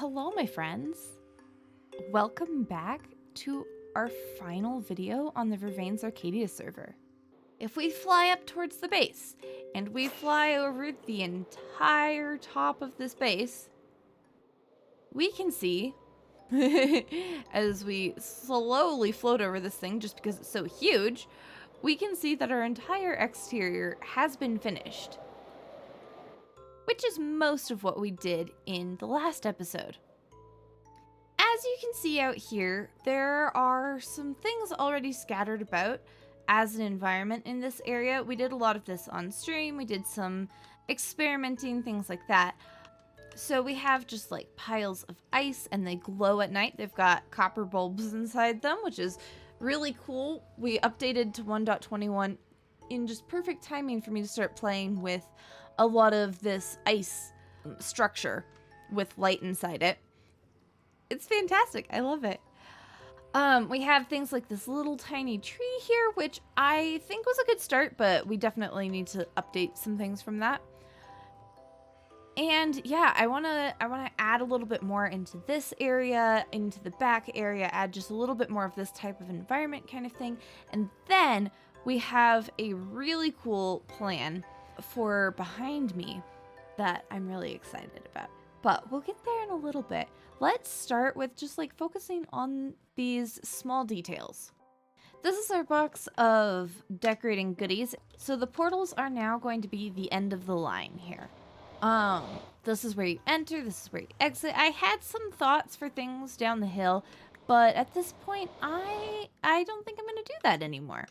Hello, my friends. Welcome back to our final video on the Vervain's Arcadia server. If we fly up towards the base, and we fly over the entire top of this base, we can see, as we slowly float over this thing just because it's so huge, we can see that our entire exterior has been finished. Which is most of what we did in the last episode. As you can see out here, there are some things already scattered about as an environment in this area. We did a lot of this on stream, we did some experimenting, things like that. So we have just like piles of ice and they glow at night. They've got copper bulbs inside them, which is really cool. We updated to 1.21 in just perfect timing for me to start playing with a lot of this ice structure with light inside it. It's fantastic. I love it. We have things like this little tiny tree here, which I think was a good start, but we definitely need to update some things from that. And yeah, I wanna add a little bit more into this area, into the back area, add just a little bit more of this type of environment kind of thing. And then we have a really cool plan for behind me that I'm really excited about. But we'll get there in a little bit. Let's start with just like focusing on these small details. This is our box of decorating goodies. So the portals are now going to be the end of the line here. This is where you enter, this is where you exit. I had some thoughts for things down the hill, but at this point, I don't think I'm gonna do that anymore.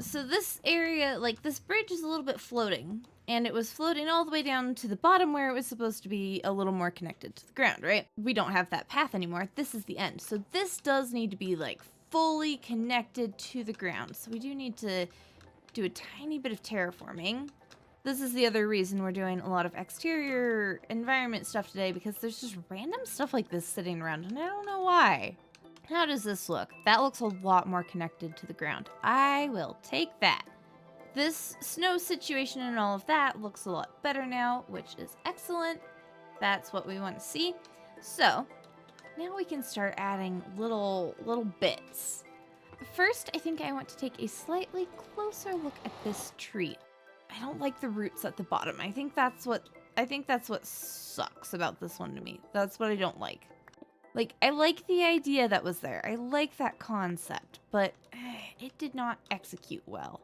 So this area, like this bridge is a little bit floating, and it was floating all the way down to the bottom where it was supposed to be a little more connected to the ground, right? We don't have that path anymore. This is the end. So this does need to be like fully connected to the ground. So we do need to do a tiny bit of terraforming. This is the other reason we're doing a lot of exterior environment stuff today, because there's just random stuff like this sitting around, and I don't know why. How does this look? That looks a lot more connected to the ground. I will take that. This snow situation and all of that looks a lot better now, which is excellent. That's what we want to see. So now we can start adding little bits. First, I think I want to take a slightly closer look at this tree. I don't like the roots at the bottom. I think that's what sucks about this one to me. That's what I don't like. Like, I like the idea that was there. I like that concept, but it did not execute well.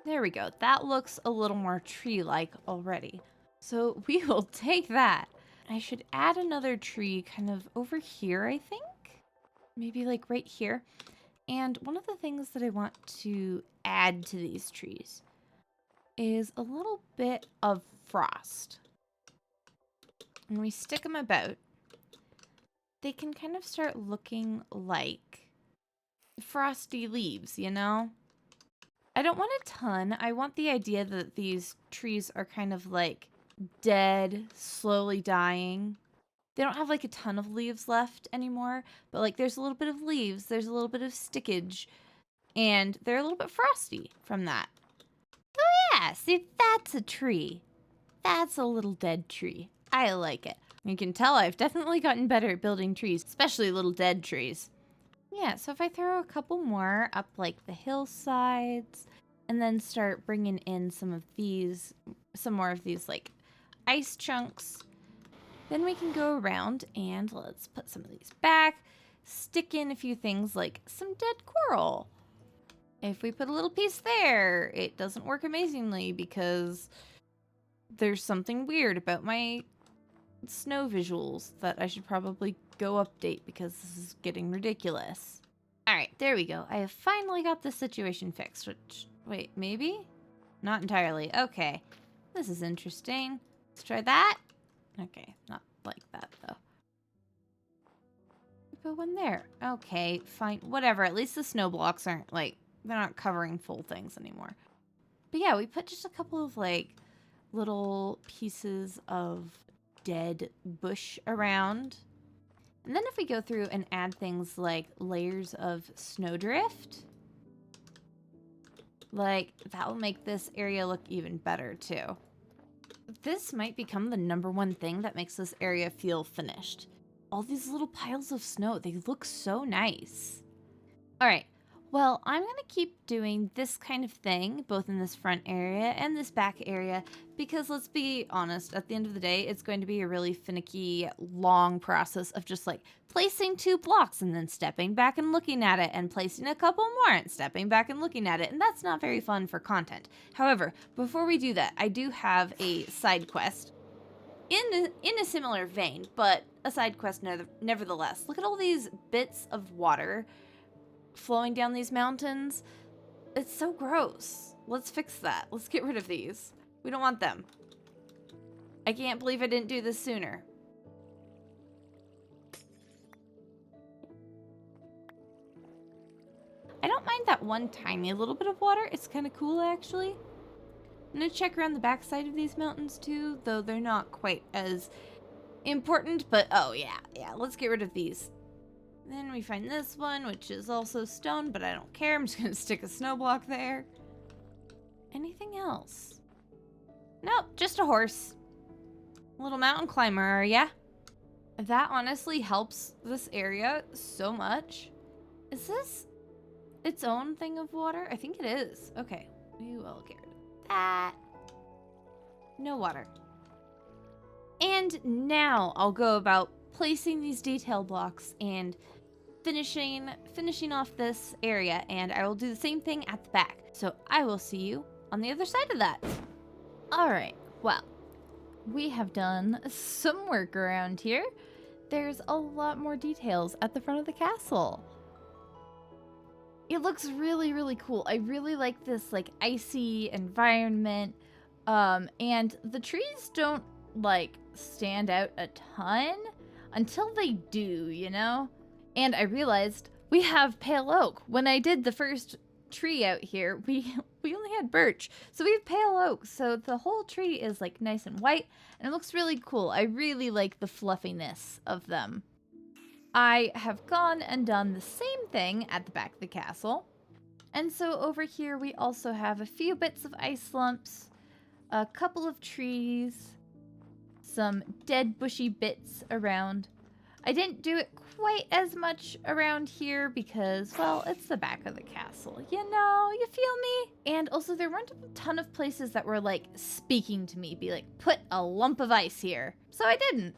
There we go. That looks a little more tree-like already. So we will take that. I should add another tree kind of over here, I think. Maybe like right here. And one of the things that I want to add to these trees is a little bit of frost. When we stick them about, they can kind of start looking like frosty leaves, you know? I don't want a ton. I want the idea that these trees are kind of like dead, slowly dying. They don't have like a ton of leaves left anymore, but like there's a little bit of leaves, there's a little bit of stickage, and they're a little bit frosty from that. Oh yeah, see, that's a tree. That's a little dead tree. I like it. You can tell I've definitely gotten better at building trees, especially little dead trees. Yeah, so if I throw a couple more up like the hillsides, and then start bringing in some more of these like ice chunks, then we can go around and let's put some of these back, stick in a few things like some dead coral. If we put a little piece there, it doesn't work amazingly because there's something weird about my snow visuals that I should probably go update because this is getting ridiculous. Alright, there we go. I have finally got this situation fixed, which, wait, maybe? Not entirely. Okay. This is interesting. Let's try that. Okay, not like that though. Put one there. Okay, fine. Whatever. At least the snow blocks aren't like, they're not covering full things anymore. But yeah, we put just a couple of like little pieces of dead bush around. And then if we go through and add things like layers of snowdrift, like that will make this area look even better too. This might become the #1 thing that makes this area feel finished. all these little piles of snow. They look so nice. All right. Well, I'm going to keep doing this kind of thing, both in this front area and this back area, because let's be honest, at the end of the day, it's going to be a really finicky, long process of just like placing 2 blocks and then stepping back and looking at it and placing a couple more and stepping back and looking at it. And that's not very fun for content. However, before we do that, I do have a side quest in a similar vein, but a side quest nevertheless. Look at all these bits of water flowing down these mountains. It's so gross. Let's fix that. Let's get rid of these. We don't want them. I can't believe I didn't do this sooner. I don't mind that one tiny little bit of water. It's kind of cool, actually. I'm going to check around the backside of these mountains, too, though they're not quite as important, but oh, yeah, let's get rid of these. Then we find this one, which is also stone, but I don't care. I'm just going to stick a snow block there. Anything else? Nope, just a horse. Little mountain climber, are ya? That honestly helps this area so much. Is this its own thing of water? I think it is. Okay, we will get rid of that. No water. And now I'll go about placing these detail blocks and finishing off this area, and I will do the same thing at the back. So I will see you on the other side of that. All right, well, we have done some work around here. There's a lot more details at the front of the castle. It looks really, really cool. I really like this like icy environment. And the trees don't like stand out a ton until they do, you know? And I realized we have pale oak. When I did the first tree out here, we only had birch. So we have pale oak. So the whole tree is like nice and white, and it looks really cool. I really like the fluffiness of them. I have gone and done the same thing at the back of the castle. And so over here we also have a few bits of ice lumps, a couple of trees, some dead bushy bits around. I didn't do it quite as much around here because, well, it's the back of the castle, you know, you feel me? And also there weren't a ton of places that were like speaking to me, be like, put a lump of ice here. So I didn't.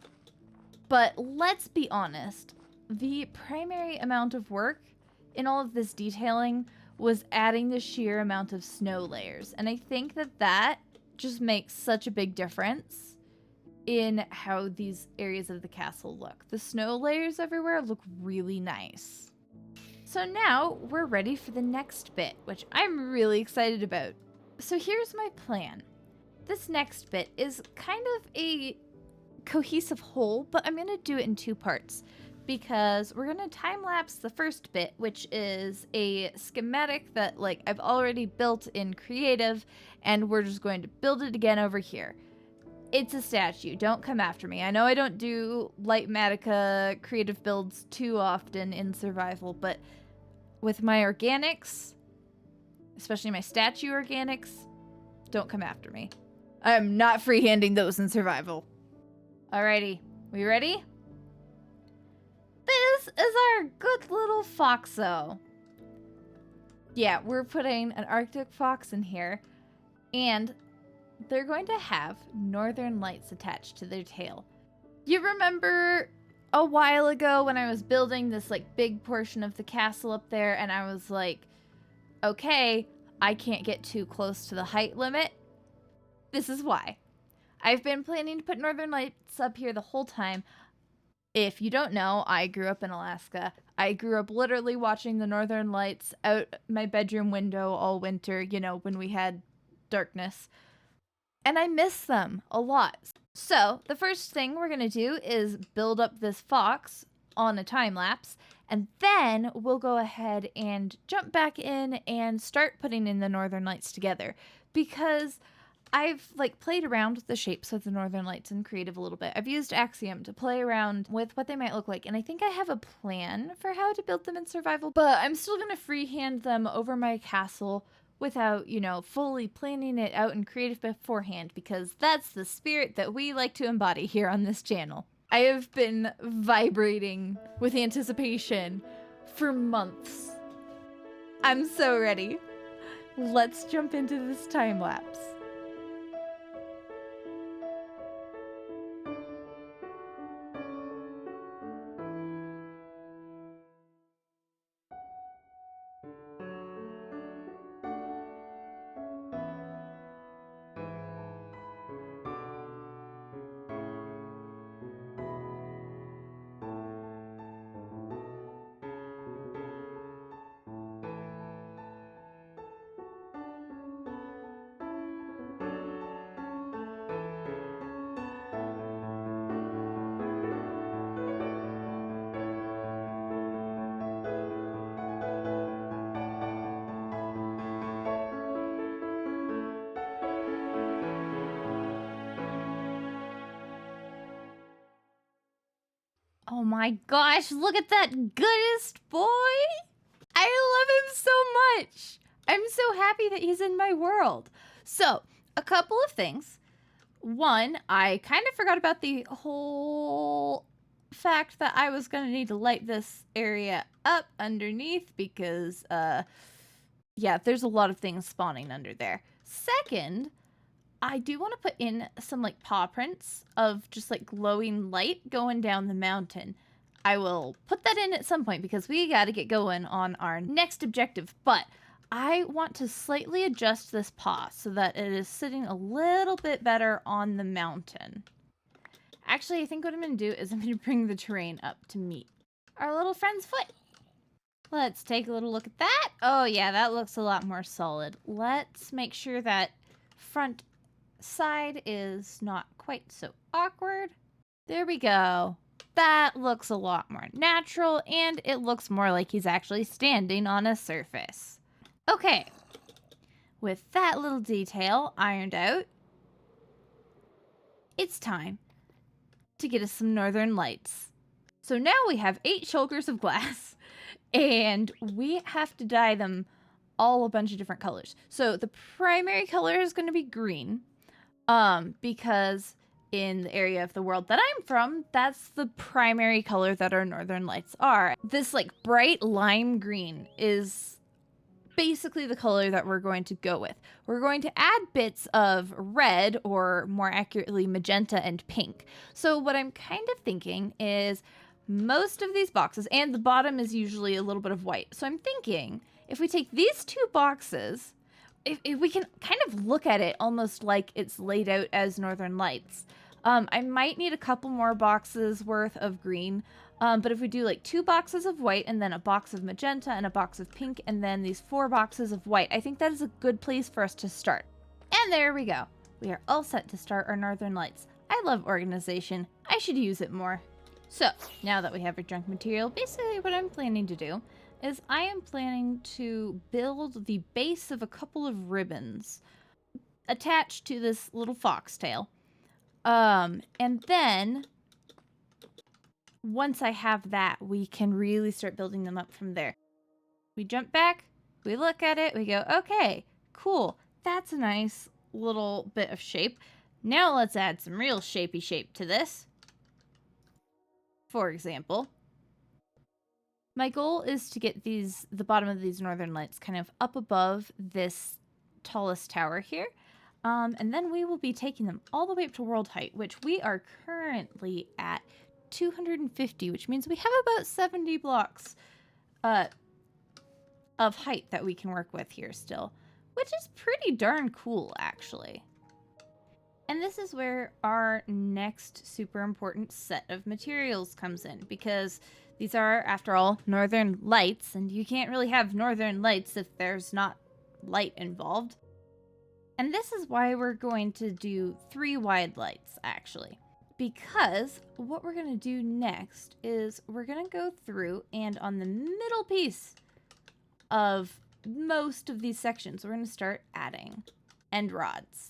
But let's be honest, the primary amount of work in all of this detailing was adding the sheer amount of snow layers. And I think that that just makes such a big difference in how these areas of the castle look. The snow layers everywhere look really nice. So now we're ready for the next bit, which I'm really excited about. So here's my plan. This next bit is kind of a cohesive whole, but I'm gonna do it in 2 parts because we're gonna time lapse the first bit, which is a schematic that like I've already built in creative, and we're just going to build it again over here. It's a statue. Don't come after me. I know I don't do Lightmatica creative builds too often in survival, but with my organics, especially my statue organics, don't come after me. I'm not freehanding those in survival. Alrighty, we ready? This is our good little foxo. Yeah, we're putting an Arctic fox in here, and they're going to have northern lights attached to their tail. You remember a while ago when I was building this like big portion of the castle up there, and I was like, okay, I can't get too close to the height limit? This is why. I've been planning to put northern lights up here the whole time. If you don't know, I grew up in Alaska. I grew up literally watching the northern lights out my bedroom window all winter, you know, when we had darkness. And I miss them a lot. So the first thing we're going to do is build up this fox on a time lapse, and then we'll go ahead and jump back in and start putting in the northern lights together, because I've like played around with the shapes of the northern lights in creative a little bit. I've used Axiom to play around with what they might look like, and I think I have a plan for how to build them in survival, but I'm still going to freehand them over my castle without, you know, fully planning it out in creative beforehand, because that's the spirit that we like to embody here on this channel. I have been vibrating with anticipation for months. I'm so ready. Let's jump into this time lapse. Oh my gosh, look at that goodest boy! I love him so much! I'm so happy that he's in my world. So, a couple of things. One, I kind of forgot about the whole fact that I was going to need to light this area up underneath because, yeah, there's a lot of things spawning under there. Second, I do want to put in some like paw prints of just like glowing light going down the mountain. I will put that in at some point because we got to get going on our next objective. But I want to slightly adjust this paw so that it is sitting a little bit better on the mountain. Actually, I think what I'm going to do is I'm going to bring the terrain up to meet our little friend's foot. Let's take a little look at that. Oh yeah, that looks a lot more solid. Let's make sure that front side is not quite so awkward. There we go. That looks a lot more natural, and it looks more like he's actually standing on a surface. Okay, with that little detail ironed out, it's time to get us some northern lights. So now we have 8 shulkers of glass, and we have to dye them all a bunch of different colors. So the primary color is going to be green. Because in the area of the world that I'm from, that's the primary color that our northern lights are. This like bright lime green is basically the color that we're going to go with. We're going to add bits of red, or more accurately magenta and pink. So what I'm kind of thinking is most of these boxes, and the bottom is usually a little bit of white. So I'm thinking if we take these 2 boxes, if we can kind of look at it almost like it's laid out as northern lights. I might need a couple more boxes worth of green, but if we do like 2 boxes of white and then a box of magenta and a box of pink and then these 4 boxes of white, I think that is a good place for us to start. And there we go. We are all set to start our northern lights. I love organization. I should use it more. So now that we have our junk material, basically what I'm planning to do is I am planning to build the base of a couple of ribbons attached to this little foxtail. And then once I have that, we can really start building them up from there. We jump back, we look at it, we go, okay, cool. That's a nice little bit of shape. Now let's add some real shapey shape to this. For example, my goal is to get the bottom of these northern lights kind of up above this tallest tower here. And then we will be taking them all the way up to world height, which we are currently at 250, which means we have about 70 blocks of height that we can work with here still, which is pretty darn cool, actually. And this is where our next super important set of materials comes in, because these are, after all, northern lights, and you can't really have northern lights if there's not light involved. And this is why we're going to do 3 wide lights, actually. Because what we're going to do next is we're going to go through, and on the middle piece of most of these sections, we're going to start adding end rods.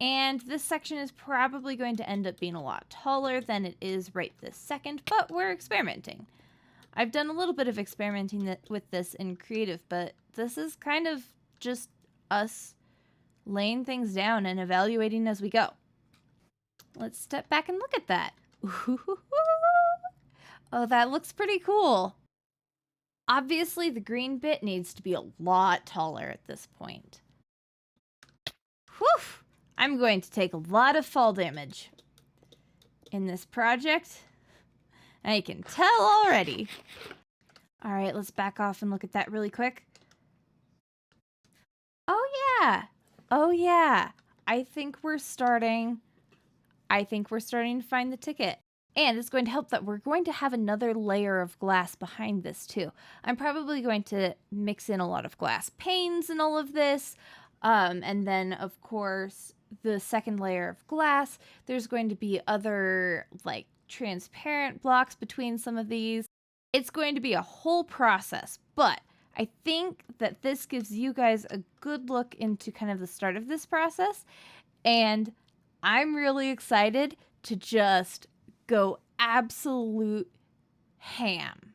And this section is probably going to end up being a lot taller than it is right this second, but we're experimenting. I've done a little bit of experimenting with this in creative, but this is kind of just us laying things down and evaluating as we go. Let's step back and look at that. Ooh. Oh, that looks pretty cool. Obviously, the green bit needs to be a lot taller at this point. Whew! I'm going to take a lot of fall damage in this project. I can tell already. All right, let's back off and look at that really quick. Oh, yeah. Oh, yeah. I think we're starting to find the ticket. And it's going to help that we're going to have another layer of glass behind this too. I'm probably going to mix in a lot of glass panes and all of this. And then, of course, the second layer of glass, there's going to be other, like, transparent blocks between some of these. It's going to be a whole process, but I think that this gives you guys a good look into kind of the start of this process. And I'm really excited to just go absolute ham.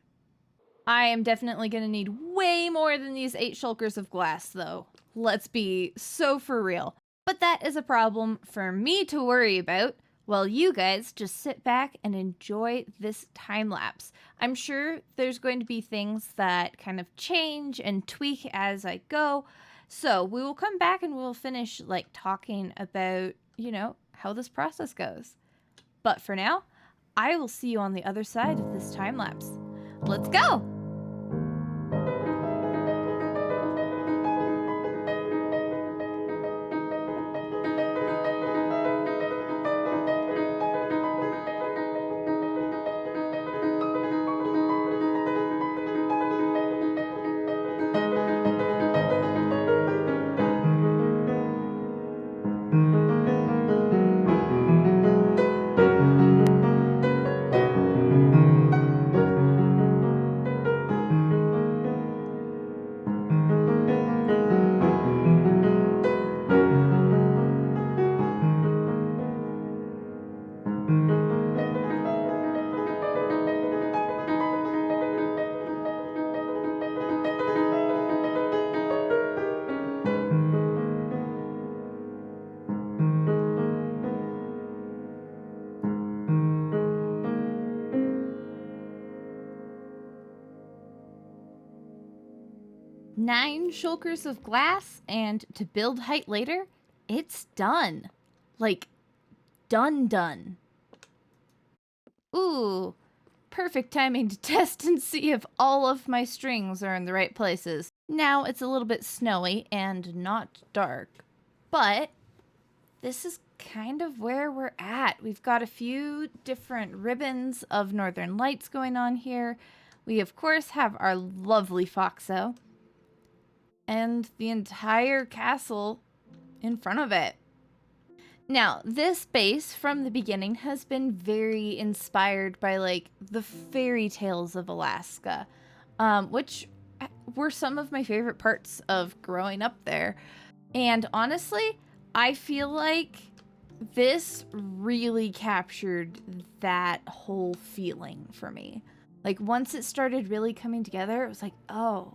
I am definitely going to need way more than these 8 shulkers of glass, though. Let's be so for real. But that is a problem for me to worry about, while you guys just sit back and enjoy this time lapse. I'm sure there's going to be things that kind of change and tweak as I go. So we will come back and we'll finish like talking about, you know, how this process goes. But for now, I will see you on the other side of this time lapse. Let's go! Nine shulkers of glass, and to build height later, it's done. Like, done. Ooh, perfect timing to test and see if all of my strings are in the right places. Now it's a little bit snowy and not dark, but this is kind of where we're at. We've got a few different ribbons of northern lights going on here. We, of course, have our lovely Foxo and the entire castle in front of it. Now, this base from the beginning has been very inspired by like the fairy tales of Alaska, which were some of my favorite parts of growing up there. And honestly, I feel like this really captured that whole feeling for me. Like once it started really coming together, it was like, oh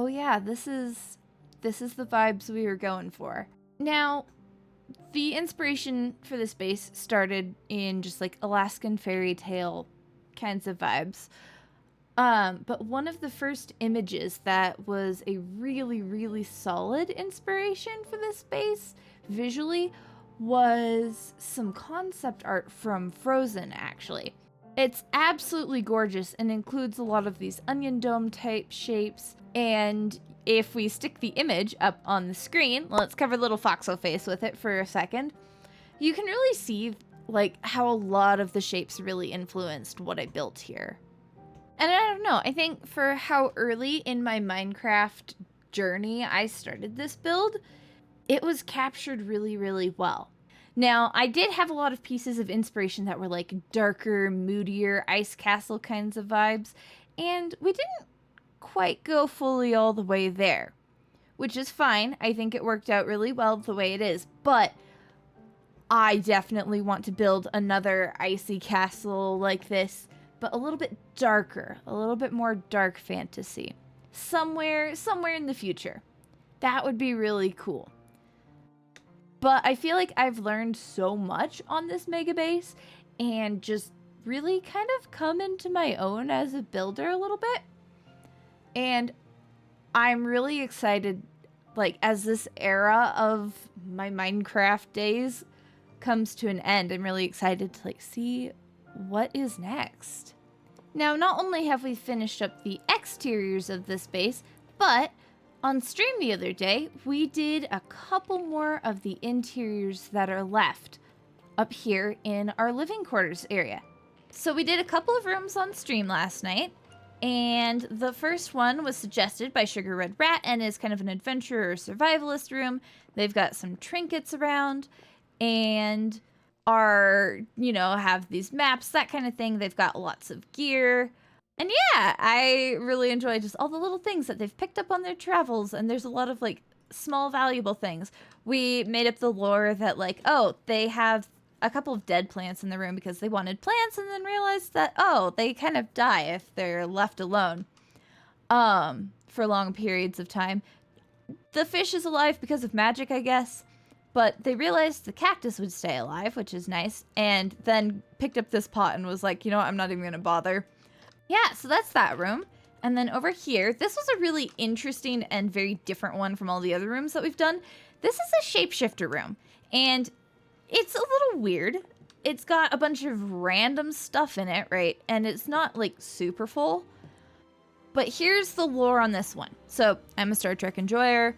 yeah, this is the vibes we were going for. Now, the inspiration for this base started in just like Alaskan fairy tale kinds of vibes. But one of the first images that was a really, really solid inspiration for this base visually was some concept art from Frozen, actually. It's absolutely gorgeous and includes a lot of these onion dome type shapes. And if we stick the image up on the screen, let's cover little Foxo face with it for a second. You can really see like how a lot of the shapes really influenced what I built here. And I don't know, I think for how early in my Minecraft journey I started this build, it was captured really, really well. Now, I did have a lot of pieces of inspiration that were like darker, moodier, ice castle kinds of vibes, and we didn't quite go fully all the way there, which is fine. I think it worked out really well the way it is, but I definitely want to build another icy castle like this, but a little bit darker, a little bit more dark fantasy. Somewhere in the future. That would be really cool. But I feel like I've learned so much on this Megabase, and just really kind of come into my own as a builder a little bit. And I'm really excited, like, as this era of my Minecraft days comes to an end, I'm really excited to, like, see what is next. Now, not only have we finished up the exteriors of this base, but on stream the other day, we did a couple more of the interiors that are left up here in our living quarters area. So we did a couple of rooms on stream last night, and the first one was suggested by Sugar Red Rat and is kind of an adventurer or survivalist room. They've got some trinkets around and are, you know, have these maps, that kind of thing. They've got lots of gear. And yeah, I really enjoy just all the little things that they've picked up on their travels, and there's a lot of, like, small valuable things. We made up the lore that, like, oh, they have a couple of dead plants in the room because they wanted plants, and then realized that, oh, they kind of die if they're left alone for long periods of time. The fish is alive because of magic, I guess, but they realized the cactus would stay alive, which is nice, and then picked up this pot and was like, you know what, I'm not even gonna bother. Yeah, so that's that room. And then over here, this was a really interesting and very different one from all the other rooms that we've done. This is a shapeshifter room, and it's a little weird. It's got a bunch of random stuff in it, right? And it's not, like, super full. But here's the lore on this one. So, I'm a Star Trek enjoyer,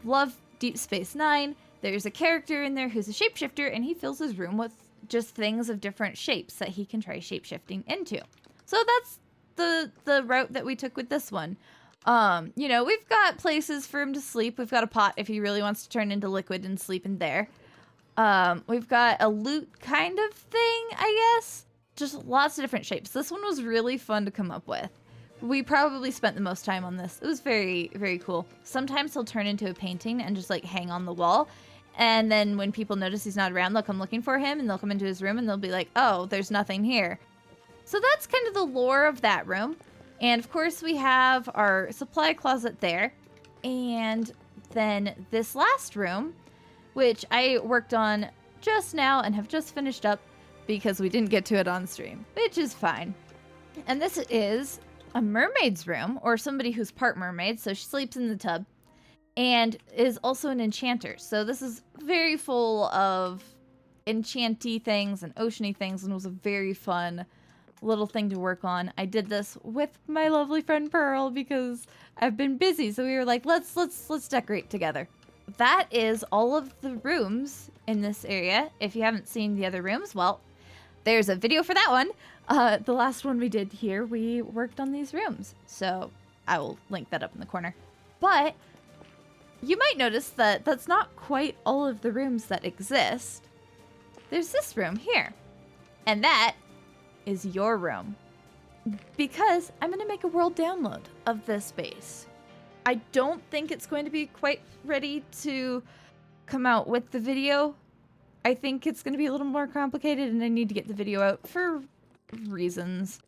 love Deep Space Nine. There's a character in there who's a shapeshifter, and he fills his room with just things of different shapes that he can try shapeshifting into. So that's the route that we took with this one. You know, we've got places for him to sleep. We've got a pot if he really wants to turn into liquid and sleep in there. We've got a loot kind of thing, I guess. Just lots of different shapes. This one was really fun to come up with. We probably spent the most time on this. It was very, very cool. Sometimes he'll turn into a painting and just, like, hang on the wall. And then when people notice he's not around, they'll come looking for him, and they'll come into his room and they'll be like, oh, there's nothing here. So that's kind of the lore of that room. And of course we have our supply closet there. And then this last room, which I worked on just now and have just finished up because we didn't get to it on stream, which is fine. And this is a mermaid's room, or somebody who's part mermaid, so she sleeps in the tub, and is also an enchanter. So this is very full of enchanty things and oceany things, and was a very fun little thing to work on. I did this with my lovely friend Pearl because I've been busy, so we were like, let's decorate together. That is all of the rooms in this area. If you haven't seen the other rooms, well, there's a video for that one. The last one we did here, we worked on these rooms, so I will link that up in the corner. But you might notice that that's not quite all of the rooms that exist. There's this room here, and that is your room, because I'm going to make a world download of this base. I don't think it's going to be quite ready to come out with the video. I think it's going to be a little more complicated, and I need to get the video out for reasons.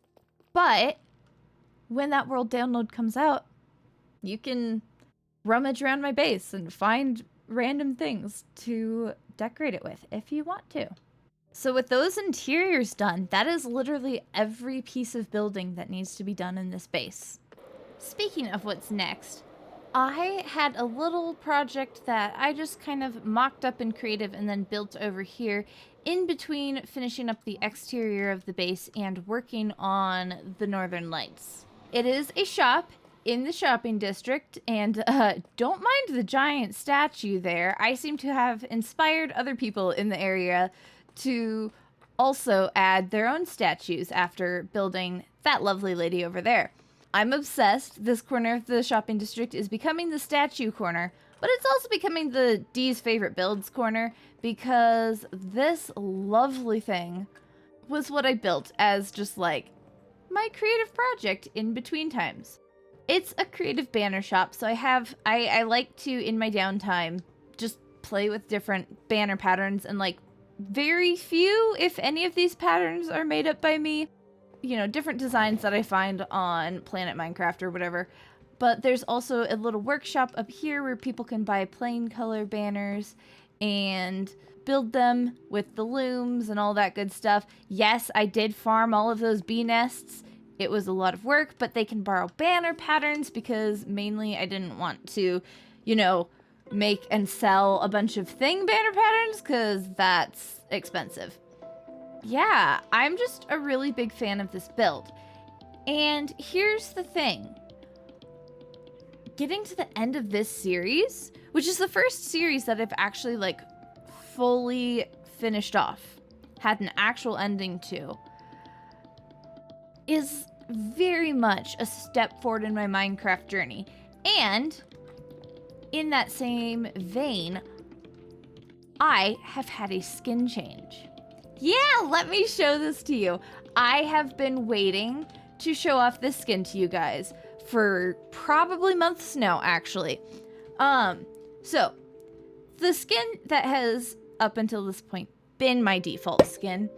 But when that world download comes out, you can rummage around my base and find random things to decorate it with if you want to. So with those interiors done, that is literally every piece of building that needs to be done in this base. Speaking of what's next, I had a little project that I just kind of mocked up in creative and then built over here in between finishing up the exterior of the base and working on the Northern Lights. It is a shop in the shopping district, and don't mind the giant statue there. I seem to have inspired other people in the area to also add their own statues after building that lovely lady over there. I'm obsessed. This corner of the shopping district is becoming the statue corner, but it's also becoming the Dee's favorite builds corner because this lovely thing was what I built as just like my creative project in between times. It's a creative banner shop, so I like to, in my downtime, just play with different banner patterns, and like very few, if any of these patterns are made up by me. You know, different designs that I find on Planet Minecraft or whatever. But there's also a little workshop up here where people can buy plain color banners and build them with the looms and all that good stuff. Yes, I did farm all of those bee nests. It was a lot of work, but they can borrow banner patterns because mainly I didn't want to, you know, make and sell a bunch of thing banner patterns because that's expensive. Yeah, I'm just a really big fan of this build. And here's the thing. Getting to the end of this series, which is the first series that I've actually like fully finished off, had an actual ending to, is very much a step forward in my Minecraft journey. And in that same vein, I have had a skin change. Yeah, let me show this to you. I have been waiting to show off this skin to you guys for probably months now, actually. So the skin that has up until this point been my default skin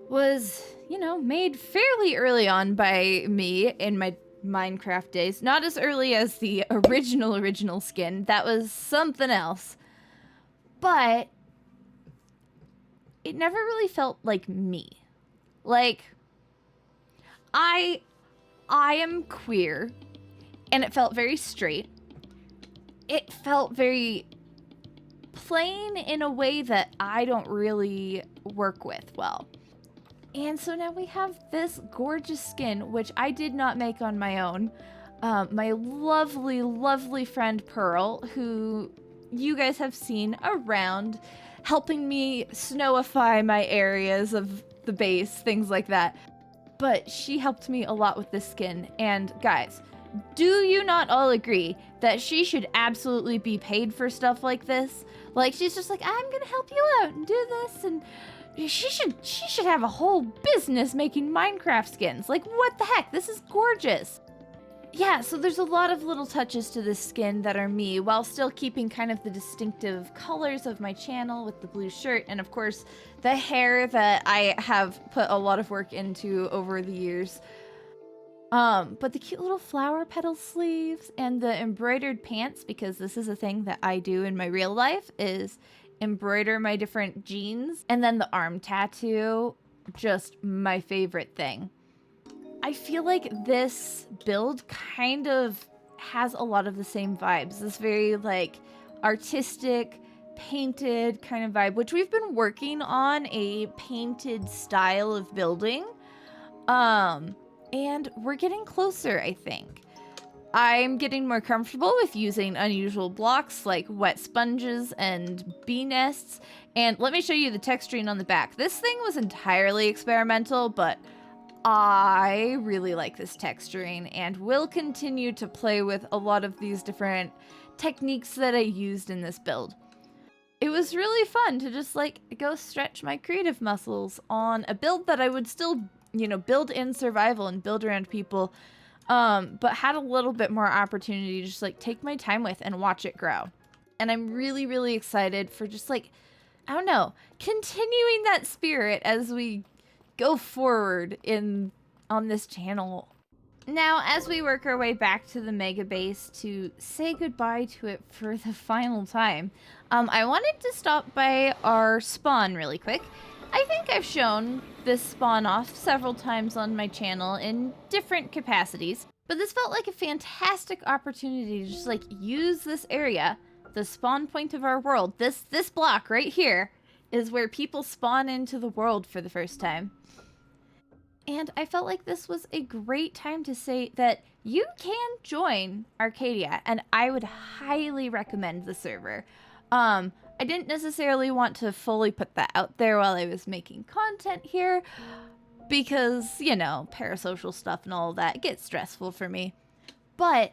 was, you know, made fairly early on by me in my Minecraft days. Not as early as the original skin. That was something else. But it never really felt like me. Like, I am queer, and it felt very straight. It felt very plain in a way that I don't really work with well. And so now we have this gorgeous skin, which I did not make on my own. My lovely, lovely friend Pearl, who you guys have seen around, helping me snowify my areas of the base, things like that. But she helped me a lot with this skin. And guys, do you not all agree that she should absolutely be paid for stuff like this? Like, she's just like, I'm gonna help you out and do this, and she should have a whole business making Minecraft skins. Like, what the heck? This is gorgeous. Yeah, so there's a lot of little touches to this skin that are me, while still keeping kind of the distinctive colors of my channel with the blue shirt, and of course, the hair that I have put a lot of work into over the years. But the cute little flower petal sleeves and the embroidered pants, because this is a thing that I do in my real life, is embroider my different jeans. And then the arm tattoo, just my favorite thing. I feel like this build kind of has a lot of the same vibes. This very like artistic, painted kind of vibe, which we've been working on a painted style of building. And we're getting closer, I think. I'm getting more comfortable with using unusual blocks like wet sponges and bee nests. And let me show you the texturing on the back. This thing was entirely experimental, but I really like this texturing and will continue to play with a lot of these different techniques that I used in this build. It was really fun to just like go stretch my creative muscles on a build that I would still, you know, build in survival and build around people, but had a little bit more opportunity to just like take my time with and watch it grow. And I'm really, really excited for just like, I don't know, continuing that spirit as we go forward on this channel. Now, as we work our way back to the Megabase to say goodbye to it for the final time, I wanted to stop by our spawn really quick. I think I've shown this spawn off several times on my channel in different capacities, but this felt like a fantastic opportunity to just like use this area, the spawn point of our world. This block right here is where people spawn into the world for the first time. And I felt like this was a great time to say that you can join Arcadia, and I would highly recommend the server. I didn't necessarily want to fully put that out there while I was making content here, because, you know, parasocial stuff and all of that gets stressful for me. But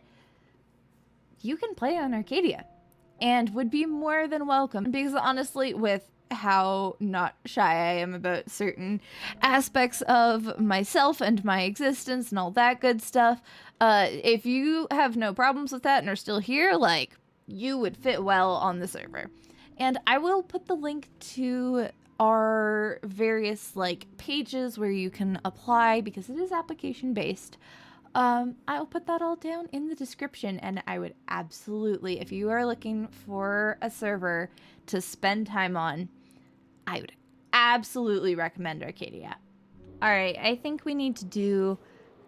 you can play on Arcadia, and would be more than welcome, because honestly, with how not shy I am about certain aspects of myself and my existence and all that good stuff, if you have no problems with that and are still here, like, you would fit well on the server. And I will put the link to our various like pages where you can apply, because it is application based. I'll put that all down in the description, and I would absolutely, if you are looking for a server to spend time on, I would absolutely recommend Arcadia. All right, I think we need to do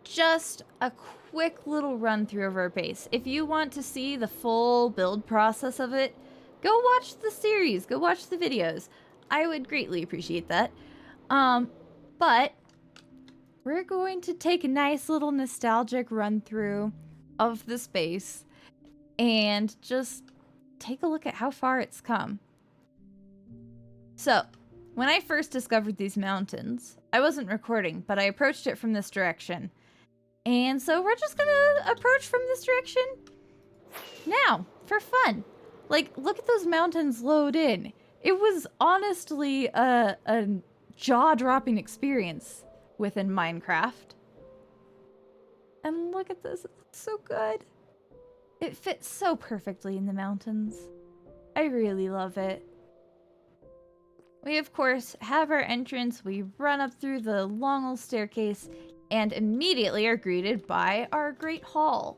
just a quick little run through of our base. If you want to see the full build process of it, go watch the series, go watch the videos. I would greatly appreciate that. But we're going to take a nice little nostalgic run through of the space and just take a look at how far it's come. So, when I first discovered these mountains, I wasn't recording, but I approached it from this direction. And so we're just gonna approach from this direction now, for fun. Like, look at those mountains load in. It was honestly a jaw-dropping experience within Minecraft. And look at this, it's so good. It fits so perfectly in the mountains. I really love it. We, of course, have our entrance. We run up through the long old staircase and immediately are greeted by our Great Hall,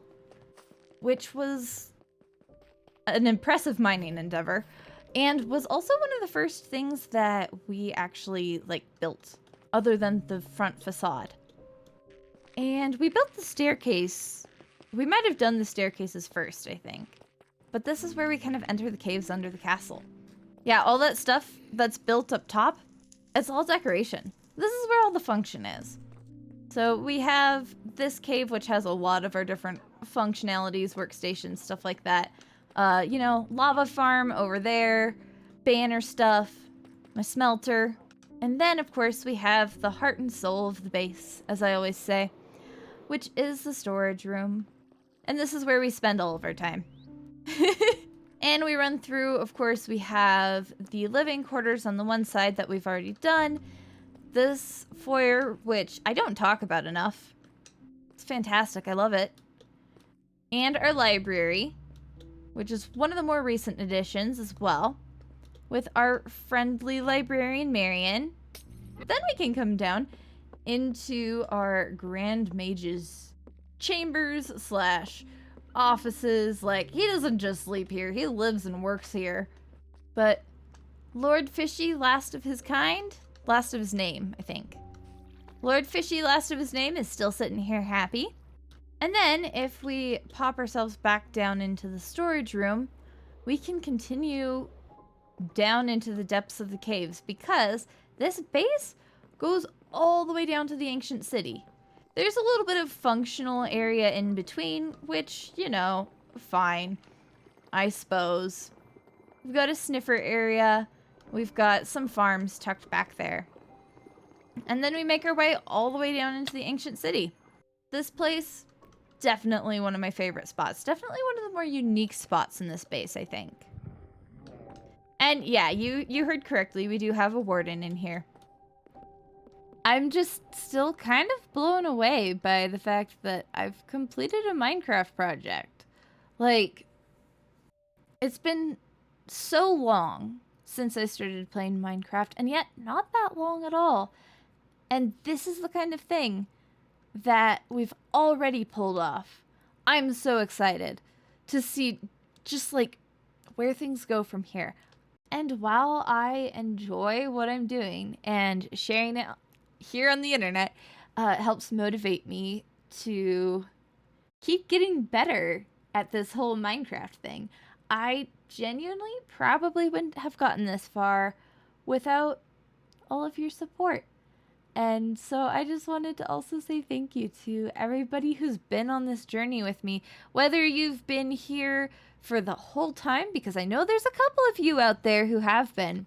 which was an impressive mining endeavor and was also one of the first things that we actually, like, built, other than the front facade. And we built the staircase. We might have done the staircases first, I think. But this is where we kind of enter the caves under the castle. Yeah, all that stuff that's built up top, it's all decoration. This is where all the function is. So we have this cave, which has a lot of our different functionalities, workstations, stuff like that. You know, lava farm over there, banner stuff, my smelter. And then, of course, we have the heart and soul of the base, as I always say, which is the storage room. And this is where we spend all of our time. And we run through, of course, we have the living quarters on the one side that we've already done. This foyer, which I don't talk about enough. It's fantastic, I love it. And our library, which is one of the more recent additions as well, with our friendly librarian, Marion. Then we can come down into our Grand Mage's chambers slash offices. Like, he doesn't just sleep here, he lives and works here. But Lord Fishy, last of his kind, last of his name, I think. Lord Fishy, last of his name, is still sitting here happy. And then if we pop ourselves back down into the storage room, we can continue down into the depths of the caves, because this base goes all the way down to the ancient city. There's a little bit of functional area in between, which, you know, fine, I suppose. We've got a sniffer area. We've got some farms tucked back there. And then we make our way all the way down into the ancient city. This place, definitely one of my favorite spots. Definitely one of the more unique spots in this base, I think. And yeah, you heard correctly, we do have a warden in here. I'm just still kind of blown away by the fact that I've completed a Minecraft project. Like, it's been so long since I started playing Minecraft, and yet not that long at all. And this is the kind of thing that we've already pulled off. I'm so excited to see just like where things go from here. And while I enjoy what I'm doing and sharing it here on the internet, helps motivate me to keep getting better at this whole Minecraft thing. I genuinely probably wouldn't have gotten this far without all of your support. And so I just wanted to also say thank you to everybody who's been on this journey with me, whether you've been here for the whole time, because I know there's a couple of you out there who have been,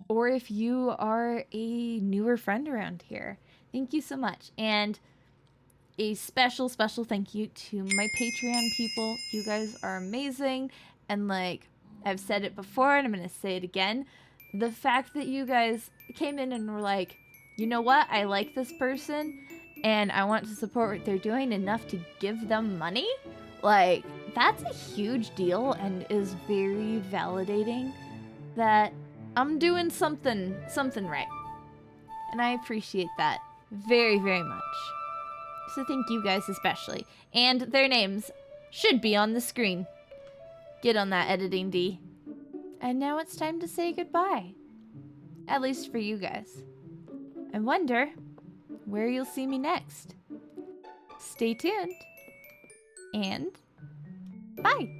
or if you are a newer friend around here. Thank you so much. And a special, special thank you to my Patreon people. You guys are amazing. And like I've said it before, and I'm going to say it again, the fact that you guys came in and were like, you know what, I like this person and I want to support what they're doing enough to give them money, like, that's a huge deal and is very validating that I'm doing something right. And I appreciate that very, very much. So thank you guys especially. And their names should be on the screen. Get on that editing, D. And now it's time to say goodbye. at least for you guys. I wonder where you'll see me next. Stay tuned, and bye!